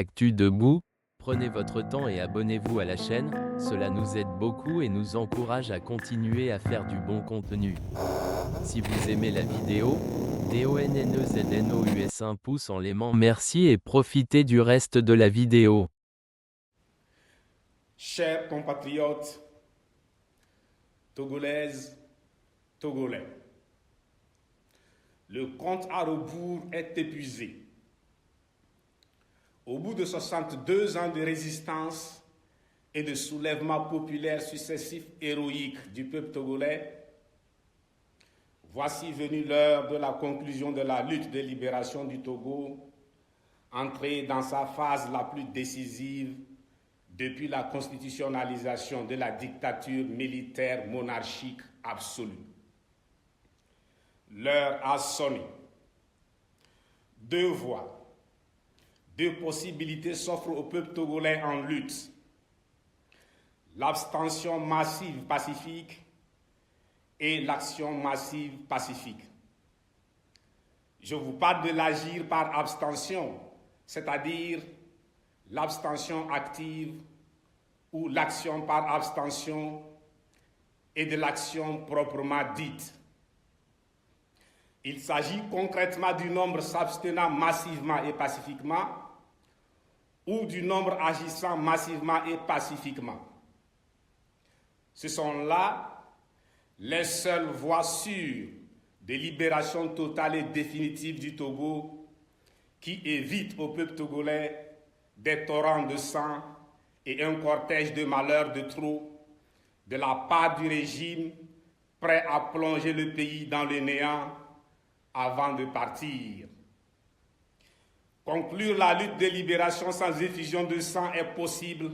Actu Debout, prenez votre temps et abonnez-vous à la chaîne, cela nous aide beaucoup et nous encourage à continuer à faire du bon contenu. Si vous aimez la vidéo, DONNEZNOUS un pouce en l'aimant, merci et profitez du reste de la vidéo. Chers compatriotes, Togolaises, Togolais, le compte à rebours est épuisé. Au bout de 62 ans de résistance et de soulèvements populaires successifs héroïques du peuple togolais, voici venue l'heure de la conclusion de la lutte de libération du Togo, entrée dans sa phase la plus décisive depuis la constitutionnalisation de la dictature militaire monarchique absolue. L'heure a sonné. Deux voies, deux possibilités s'offrent au peuple togolais en lutte. L'abstention massive pacifique et l'action massive pacifique. Je vous parle de l'agir par abstention, c'est-à-dire l'abstention active ou l'action par abstention et de l'action proprement dite. Il s'agit concrètement du nombre s'abstenant massivement et pacifiquement ou du nombre agissant massivement et pacifiquement. Ce sont là les seules voies sûres de libération totale et définitive du Togo qui évitent au peuple togolais des torrents de sang et un cortège de malheurs de trop de la part du régime prêt à plonger le pays dans le néant avant de partir. Conclure la lutte de libération sans effusion de sang est possible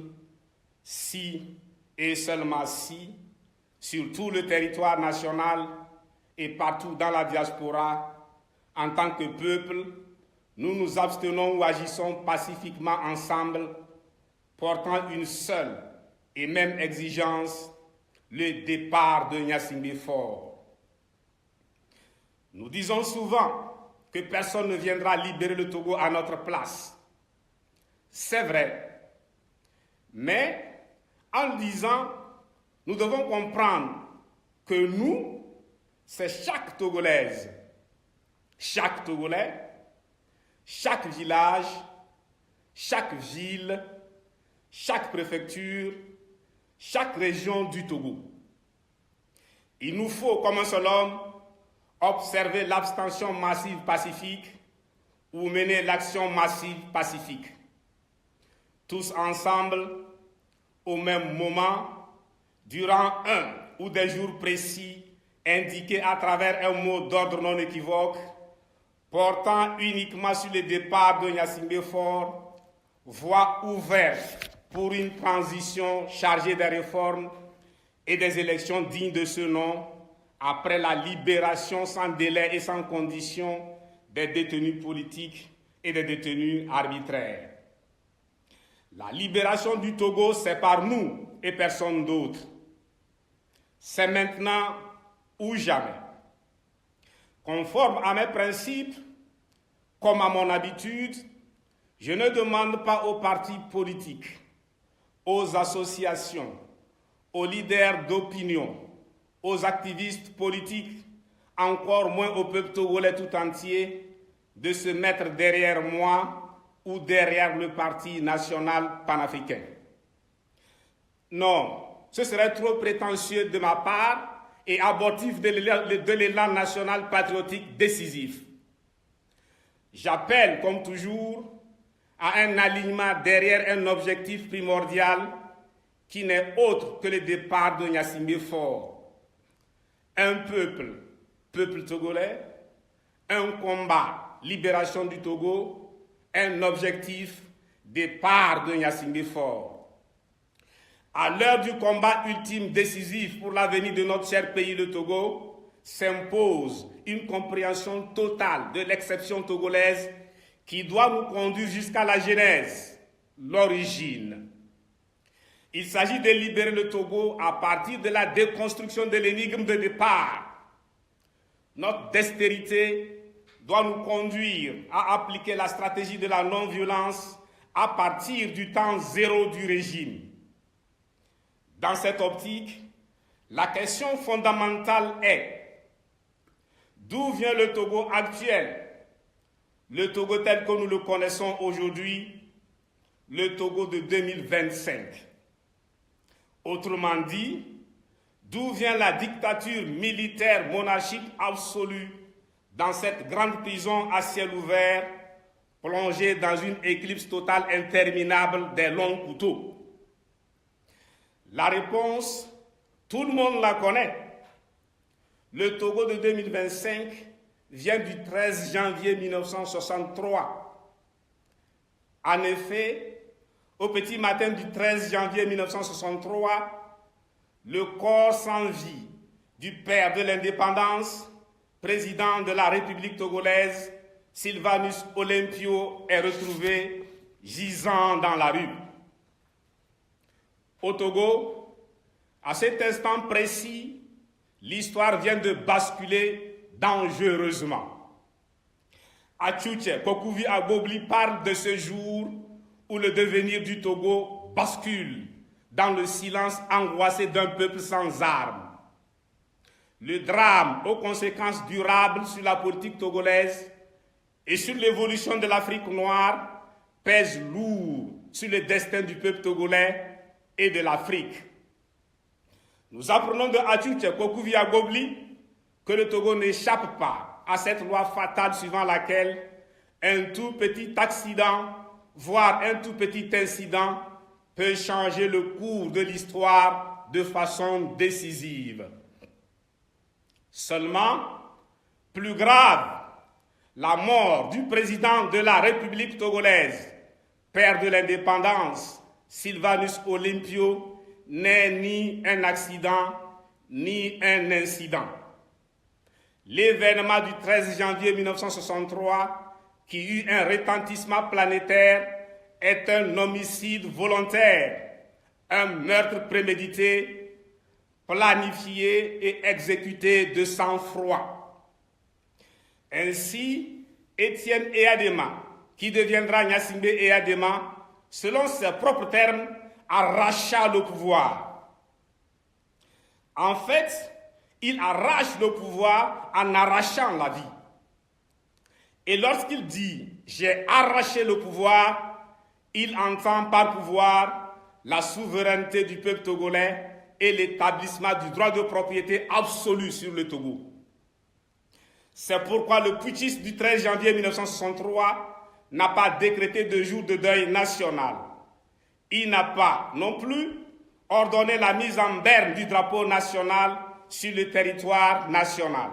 si et seulement si, sur tout le territoire national et partout dans la diaspora, en tant que peuple, nous nous abstenons ou agissons pacifiquement ensemble, portant une seule et même exigence, le départ de Gnassingbé Faure. Nous disons souvent que personne ne viendra libérer le Togo à notre place. C'est vrai, mais en le disant, nous devons comprendre que nous, c'est chaque Togolaise, chaque Togolais, chaque village, chaque ville, chaque préfecture, chaque région du Togo. Il nous faut, comme un seul homme, observer l'abstention massive pacifique ou mener l'action massive pacifique. Tous ensemble, au même moment, durant un ou des jours précis, indiqués à travers un mot d'ordre non équivoque, portant uniquement sur le départ de Gnassingbé Faure, voie ouverte pour une transition chargée des réformes et des élections dignes de ce nom, après la libération sans délai et sans condition des détenus politiques et des détenus arbitraires. La libération du Togo, c'est par nous et personne d'autre. C'est maintenant ou jamais. Conforme à mes principes, comme à mon habitude, je ne demande pas aux partis politiques, aux associations, aux leaders d'opinion, aux activistes politiques, encore moins au peuple togolais tout entier, de se mettre derrière moi ou derrière le Parti national panafricain. Non, ce serait trop prétentieux de ma part et abortif de l'élan national patriotique décisif. J'appelle, comme toujours, à un alignement derrière un objectif primordial qui n'est autre que le départ de Gnassingbé Faure. Un peuple, peuple togolais, un combat, libération du Togo, un objectif, départ de Gnassingbé Faure. À l'heure du combat ultime décisif pour l'avenir de notre cher pays, le Togo, s'impose une compréhension totale de l'exception togolaise qui doit nous conduire jusqu'à la genèse, l'origine. Il s'agit de libérer le Togo à partir de la déconstruction de l'énigme de départ. Notre dextérité doit nous conduire à appliquer la stratégie de la non-violence à partir du temps zéro du régime. Dans cette optique, la question fondamentale est: d'où vient le Togo actuel, le Togo tel que nous le connaissons aujourd'hui, le Togo de 2025? Autrement dit, d'où vient la dictature militaire monarchique absolue dans cette grande prison à ciel ouvert, plongée dans une éclipse totale interminable des longs couteaux? La réponse, tout le monde la connaît. Le Togo de 2025 vient du 13 janvier 1963. En effet, au petit matin du 13 janvier 1963, le corps sans vie du père de l'indépendance, président de la République togolaise, Sylvanus Olympio, est retrouvé gisant dans la rue. Au Togo, à cet instant précis, l'histoire vient de basculer dangereusement. Atchouche Kokuvi Agobli parle de ce jour où le devenir du Togo bascule dans le silence angoissé d'un peuple sans armes. Le drame aux conséquences durables sur la politique togolaise et sur l'évolution de l'Afrique noire pèse lourd sur le destin du peuple togolais et de l'Afrique. Nous apprenons de Atchouche Kokuvi Agobli que le Togo n'échappe pas à cette loi fatale suivant laquelle un tout petit accident, voire un tout petit incident, peut changer le cours de l'histoire de façon décisive. Seulement, plus grave, la mort du président de la République togolaise, père de l'indépendance, Sylvanus Olympio, n'est ni un accident, ni un incident. L'événement du 13 janvier 1963, qui eut un retentissement planétaire, est un homicide volontaire, un meurtre prémédité, planifié et exécuté de sang-froid. Ainsi, Étienne Eyadema, qui deviendra Gnassingbé Eyadema, selon ses propres termes, arracha le pouvoir. En fait, il arrache le pouvoir en arrachant la vie. Et lorsqu'il dit « j'ai arraché le pouvoir », il entend par pouvoir la souveraineté du peuple togolais et l'établissement du droit de propriété absolu sur le Togo. C'est pourquoi le putschiste du 13 janvier 1963 n'a pas décrété de jour de deuil national. Il n'a pas non plus ordonné la mise en berne du drapeau national sur le territoire national.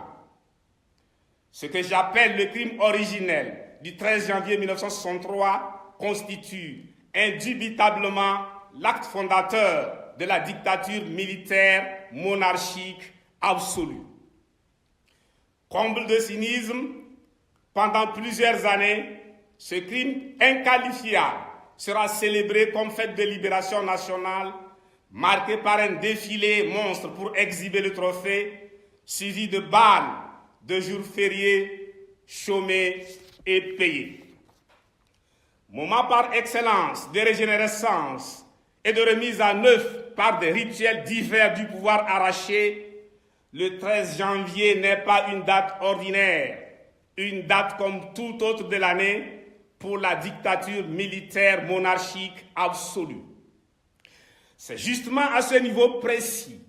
Ce que j'appelle le crime originel du 13 janvier 1963 constitue indubitablement l'acte fondateur de la dictature militaire monarchique absolue. Comble de cynisme, pendant plusieurs années, ce crime inqualifiable sera célébré comme fête de libération nationale, marqué par un défilé monstre pour exhiber le trophée, suivi de balles, de jours fériés, chômés et payés. Moment par excellence de régénérescence et de remise à neuf par des rituels divers du pouvoir arraché, le 13 janvier n'est pas une date ordinaire, une date comme toute autre de l'année pour la dictature militaire monarchique absolue. C'est justement à ce niveau précis,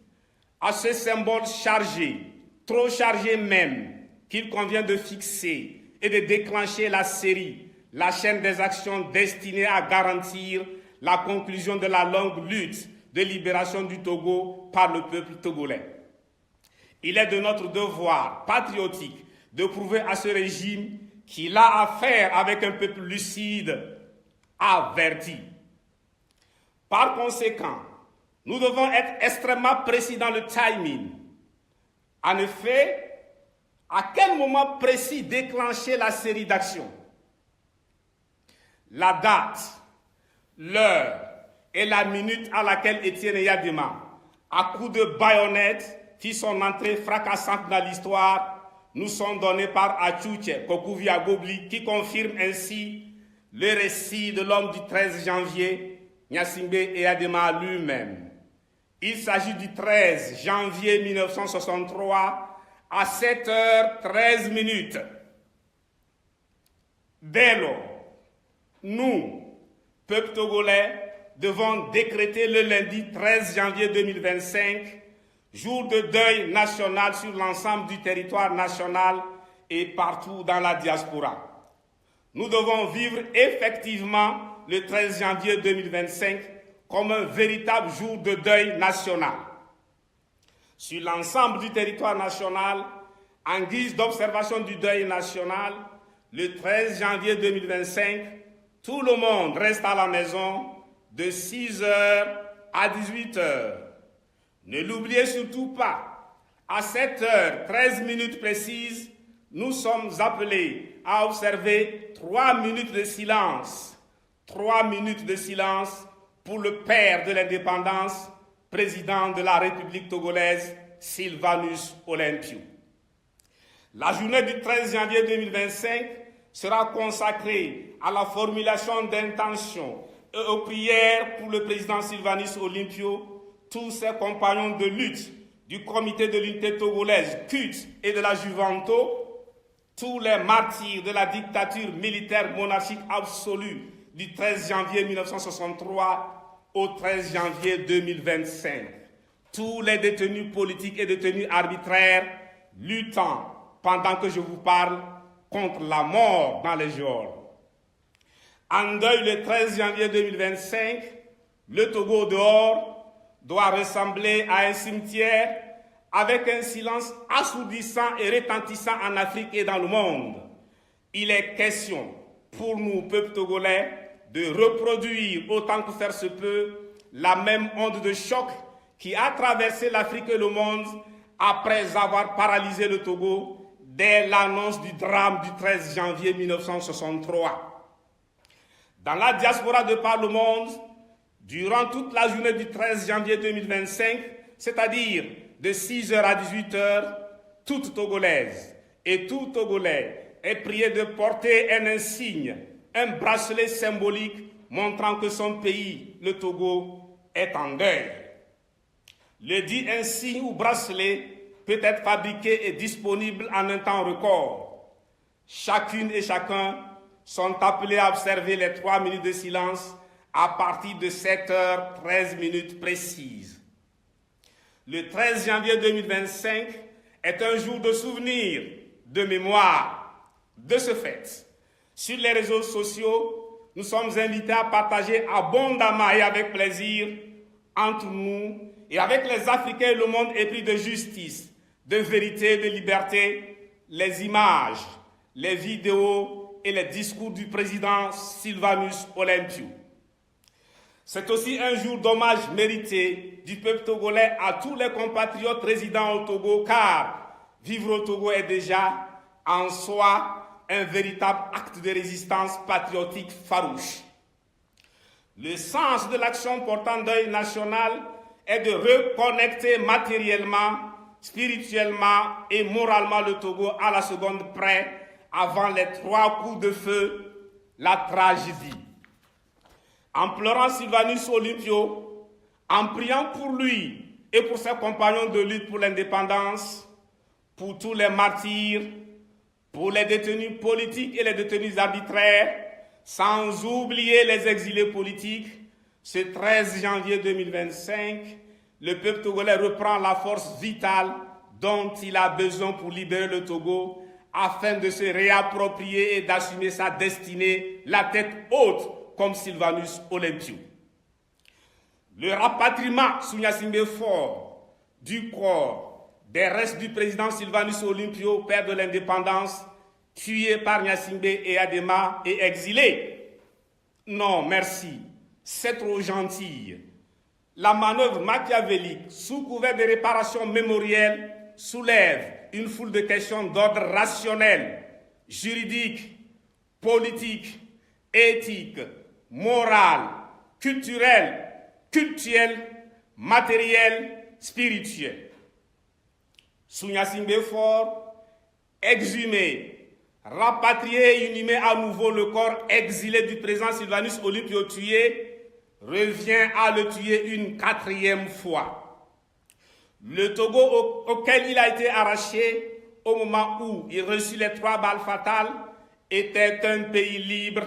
à ce symbole chargé, trop chargé même, qu'il convient de fixer et de déclencher la série, la chaîne des actions destinées à garantir la conclusion de la longue lutte de libération du Togo par le peuple togolais. Il est de notre devoir patriotique de prouver à ce régime qu'il a affaire avec un peuple lucide, averti. Par conséquent, nous devons être extrêmement précis dans le timing. En effet, à quel moment précis déclencher la série d'actions? La date, l'heure et la minute à laquelle Étienne Eyadema, à coups de baïonnette, fit son entrée fracassante dans l'histoire, nous sont donnés par Atchouche Kokuvi Agobli, qui confirme ainsi le récit de l'homme du 13 janvier, Gnassingbé Eyadema lui-même. Il s'agit du 13 janvier 1963 à 7h13. Dès lors, nous, peuple togolais, devons décréter le lundi 13 janvier 2025 jour de deuil national sur l'ensemble du territoire national et partout dans la diaspora. Nous devons vivre effectivement le 13 janvier 2025 comme un véritable jour de deuil national. Sur l'ensemble du territoire national, en guise d'observation du deuil national, le 13 janvier 2025, tout le monde reste à la maison de 6h à 18h. Ne l'oubliez surtout pas, à 7h13 précises, nous sommes appelés à observer 3 minutes de silence. 3 minutes de silence pour le père de l'indépendance, président de la République togolaise, Sylvanus Olympio. La journée du 13 janvier 2025 sera consacrée à la formulation d'intentions et aux prières pour le président Sylvanus Olympio, tous ses compagnons de lutte du comité de l'unité togolaise, CUT et de la Juvanto, tous les martyrs de la dictature militaire monarchique absolue du 13 janvier 1963 au 13 janvier 2025, tous les détenus politiques et détenus arbitraires luttant, pendant que je vous parle, contre la mort dans les geôles. En deuil le 13 janvier 2025, le Togo dehors doit ressembler à un cimetière avec un silence assourdissant et retentissant en Afrique et dans le monde. Il est question pour nous, peuple togolais, de reproduire autant que faire se peut la même onde de choc qui a traversé l'Afrique et le monde après avoir paralysé le Togo dès l'annonce du drame du 13 janvier 1963. Dans la diaspora de par le monde, durant toute la journée du 13 janvier 2025, c'est-à-dire de 6h à 18h, toute Togolaise et tout Togolais est prié de porter un insigne, un bracelet symbolique montrant que son pays, le Togo, est en deuil. Le dit insigne ou bracelet peut être fabriqué et disponible en un temps record. Chacune et chacun sont appelés à observer les 3 minutes de silence à partir de 7h13 précises. Le 13 janvier 2025 est un jour de souvenir, de mémoire. De ce fait, sur les réseaux sociaux, nous sommes invités à partager abondamment et avec plaisir entre nous et avec les Africains et le monde épris de justice, de vérité, de liberté, les images, les vidéos et les discours du président Sylvanus Olympio. C'est aussi un jour d'hommage mérité du peuple togolais à tous les compatriotes résidant au Togo, car vivre au Togo est déjà en soi un véritable acte de résistance patriotique farouche. Le sens de l'action portant deuil national est de reconnecter matériellement, spirituellement et moralement le Togo à la seconde près, avant les 3 coups de feu, la tragédie. En pleurant Sylvanus Olympio, en priant pour lui et pour ses compagnons de lutte pour l'indépendance, pour tous les martyrs, pour les détenus politiques et les détenus arbitraires, sans oublier les exilés politiques, ce 13 janvier 2025, le peuple togolais reprend la force vitale dont il a besoin pour libérer le Togo, afin de se réapproprier et d'assumer sa destinée, la tête haute, comme Sylvanus Olympio. Le rapatriement sous Gnassingbé Faure du corps des restes du président Sylvanus Olympio, père de l'indépendance, tué par Gnassingbé Eyadema et exilé. Non, merci, c'est trop gentil. La manœuvre machiavélique, sous couvert de réparation mémorielle, soulève une foule de questions d'ordre rationnel, juridique, politique, éthique, moral, culturel, matériel, spirituel. Sous Gnassingbé Faure, exhumé, rapatrier et inhumer à nouveau le corps exilé du président Sylvanus Olympio tué, revient à le tuer une 4e fois. Le Togo auquel il a été arraché au moment où il reçut les 3 balles fatales était un pays libre,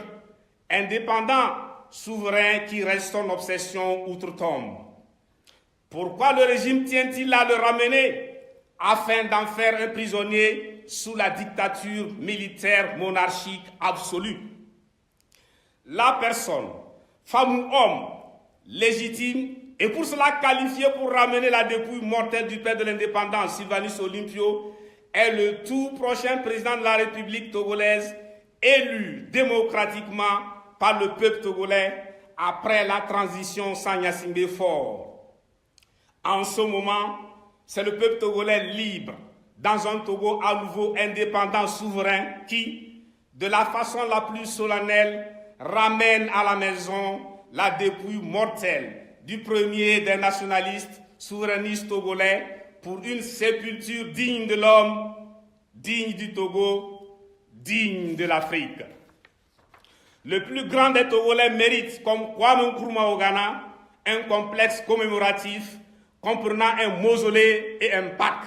indépendant, souverain qui reste son obsession outre-tombe. Pourquoi le régime tient-il à le ramener afin d'en faire un prisonnier sous la dictature militaire monarchique absolue? La personne, femme ou homme, légitime, et pour cela qualifiée pour ramener la dépouille mortelle du père de l'indépendance, Sylvanus Olympio, est le tout prochain président de la République togolaise, élu démocratiquement par le peuple togolais après la transition sans Gnassingbé Faure. En ce moment, c'est le peuple togolais libre, dans un Togo à nouveau indépendant, souverain, qui, de la façon la plus solennelle, ramène à la maison la dépouille mortelle du premier des nationalistes souverainistes togolais pour une sépulture digne de l'homme, digne du Togo, digne de l'Afrique. Le plus grand des Togolais mérite, comme Kwame Nkrumah au Ghana, un complexe commémoratif comprenant un mausolée et un parc.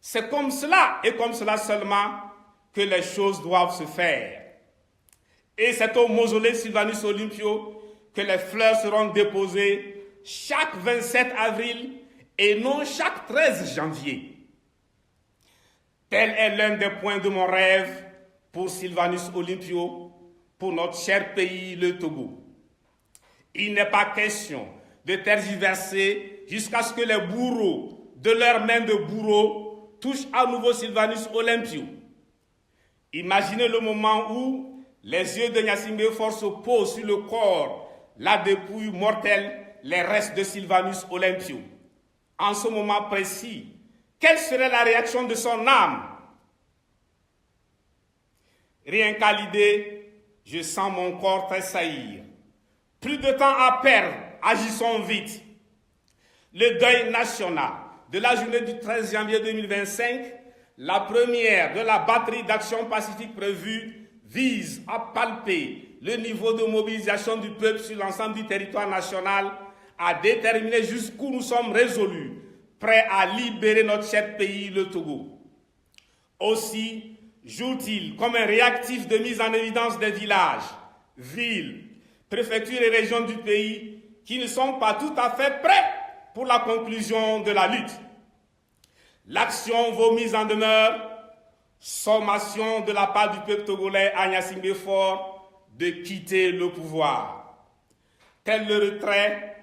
C'est comme cela et comme cela seulement que les choses doivent se faire. Et c'est au mausolée Sylvanus Olympio que les fleurs seront déposées chaque 27 avril et non chaque 13 janvier. Tel est l'un des points de mon rêve pour Sylvanus Olympio, pour notre cher pays, le Togo. Il n'est pas question de tergiverser jusqu'à ce que les bourreaux de leurs mains de bourreaux touchent à nouveau Sylvanus Olympio. Imaginez le moment où les yeux de Gnassingbé Faure se posent sur le corps, la dépouille mortelle, les restes de Sylvanus Olympio. En ce moment précis, quelle serait la réaction de son âme? Rien qu'à l'idée, je sens mon corps tressaillir. Plus de temps à perdre, agissons vite. Le deuil national de la journée du 13 janvier 2025, la première de la batterie d'actions pacifiques prévues, vise à palper le niveau de mobilisation du peuple sur l'ensemble du territoire national, à déterminer jusqu'où nous sommes résolus, prêts à libérer notre cher pays, le Togo. Aussi, joue-t-il comme un réactif de mise en évidence des villages, villes, préfectures et régions du pays qui ne sont pas tout à fait prêts pour la conclusion de la lutte. L'action vaut mise en demeure, sommation de la part du peuple togolais à Gnassingbé Faure de quitter le pouvoir. Tel le retrait,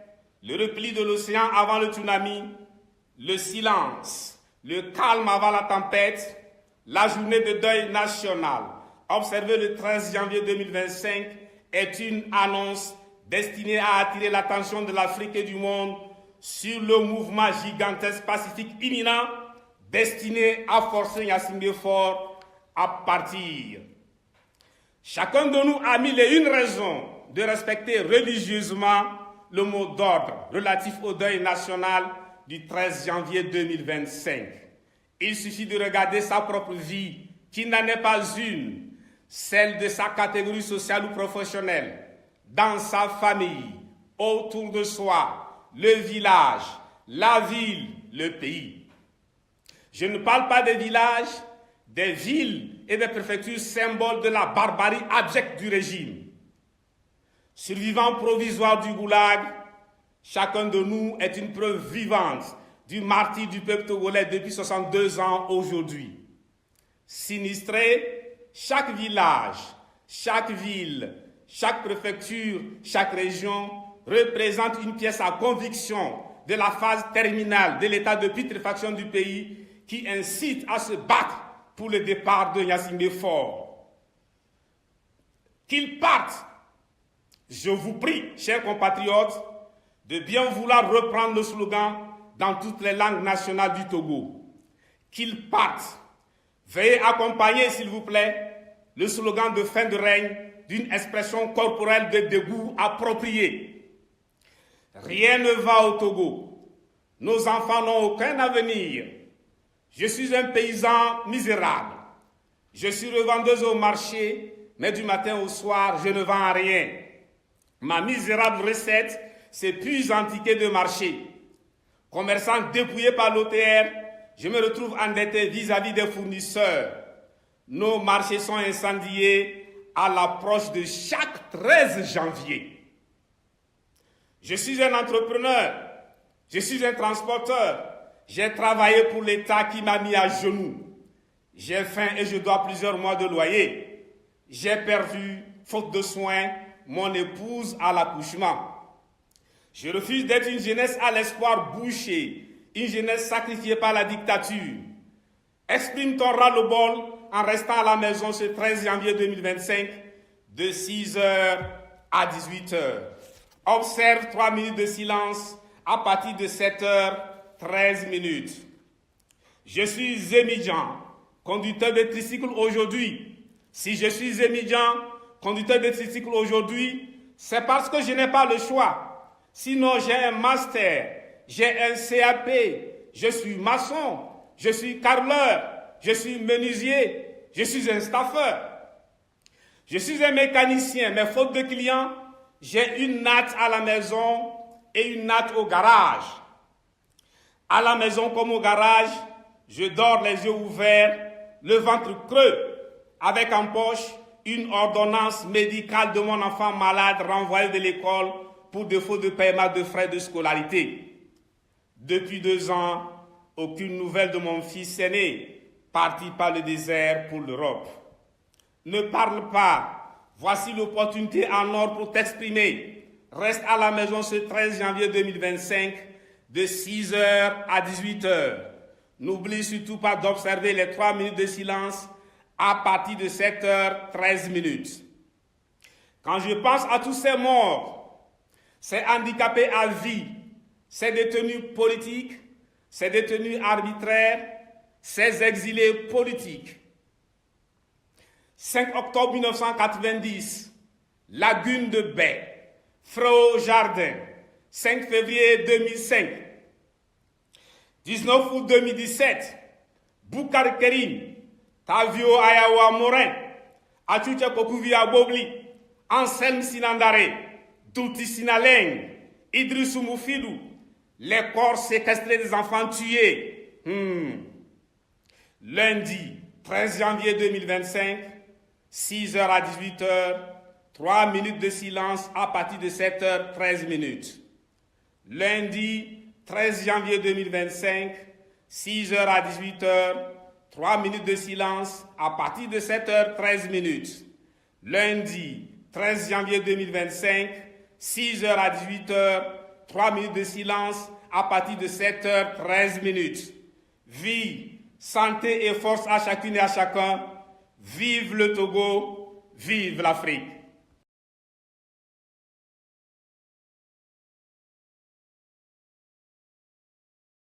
le repli de l'océan avant le tsunami, le silence, le calme avant la tempête, la journée de deuil national, observée le 13 janvier 2025, est une annonce destinée à attirer l'attention de l'Afrique et du monde sur le mouvement gigantesque pacifique imminent destiné à forcer Gnassingbé Faure à partir. Chacun de nous a mille et une raisons de respecter religieusement le mot d'ordre relatif au deuil national du 13 janvier 2025. Il suffit de regarder sa propre vie, qui n'en est pas une, celle de sa catégorie sociale ou professionnelle, dans sa famille, autour de soi, le village, la ville, le pays. Je ne parle pas des villages, des villes et des préfectures symboles de la barbarie abjecte du régime. Survivant provisoire du goulag, chacun de nous est une preuve vivante du martyre du peuple togolais depuis 62 ans aujourd'hui. Sinistré, chaque village, chaque ville, chaque préfecture, chaque région représente une pièce à conviction de la phase terminale de l'état de putréfaction du pays qui incite à se battre pour le départ de Gnassingbé Faure. Qu'il parte. Je vous prie, chers compatriotes, de bien vouloir reprendre le slogan dans toutes les langues nationales du Togo. Qu'il parte. Veuillez accompagner, s'il vous plaît, le slogan de fin de règne d'une expression corporelle de dégoût appropriée. Rien ne va au Togo. Nos enfants n'ont aucun avenir. Je suis un paysan misérable. Je suis revendeuse au marché, mais du matin au soir, je ne vends rien. Ma misérable recette s'épuise en tickets de marché. Commerçant dépouillé par l'OTR, je me retrouve endetté vis-à-vis des fournisseurs. Nos marchés sont incendiés à l'approche de chaque 13 janvier. Je suis un entrepreneur, je suis un transporteur. J'ai travaillé pour l'État qui m'a mis à genoux. J'ai faim et je dois plusieurs mois de loyer. J'ai perdu, faute de soins, mon épouse à l'accouchement. Je refuse d'être une jeunesse à l'espoir bouché, une jeunesse sacrifiée par la dictature. Exprime ton ras-le-bol en restant à la maison ce 13 janvier 2025 de 6h à 18h. Observe 3 minutes de silence à partir de 7h13 minutes. Je suis Émidjan, conducteur de tricycle aujourd'hui. Si je suis Émidjan, conducteur de tricycle aujourd'hui, c'est parce que je n'ai pas le choix. Sinon, j'ai un master, j'ai un CAP, je suis maçon, je suis carreleur, je suis menuisier, je suis un staffeur. Je suis un mécanicien, mais faute de clients, j'ai une natte à la maison et une natte au garage. À la maison comme au garage, je dors les yeux ouverts, le ventre creux, avec en poche une ordonnance médicale de mon enfant malade renvoyé de l'école pour défaut de paiement de frais de scolarité. Depuis 2 ans, aucune nouvelle de mon fils aîné, parti par le désert pour l'Europe. Ne parle pas, voici l'opportunité en or pour t'exprimer. Reste à la maison ce 13 janvier 2025 de 6h à 18h. N'oublie surtout pas d'observer les 3 minutes de silence à partir de 7h13 minutes. Quand je pense à tous ces morts, ces handicapés à vie, ces détenus politiques, ces détenus arbitraires, ces exilés politiques. 5 octobre 1990, Lagune de Baie, Frau Jardin, 5 février 2005. 19 août 2017, Boukar Kerim, Tavio Ayawa Morin, Achucha Kokuvia Bogli, Anselme Sinandare, Douti Sinaleng, Idrissou Moufidou, les corps séquestrés des enfants tués. Lundi 13 janvier 2025, 6h à 18h, 3 minutes de silence à partir de 7h13 minutes. Lundi 13 janvier 2025, 6h à 18h, 3 minutes de silence à partir de 7h13 minutes. Lundi 13 janvier 2025, 6h à 18h, 3 minutes de silence à partir de 7h13 minutes. Vie, santé et force à chacune et à chacun. Vive le Togo, vive l'Afrique.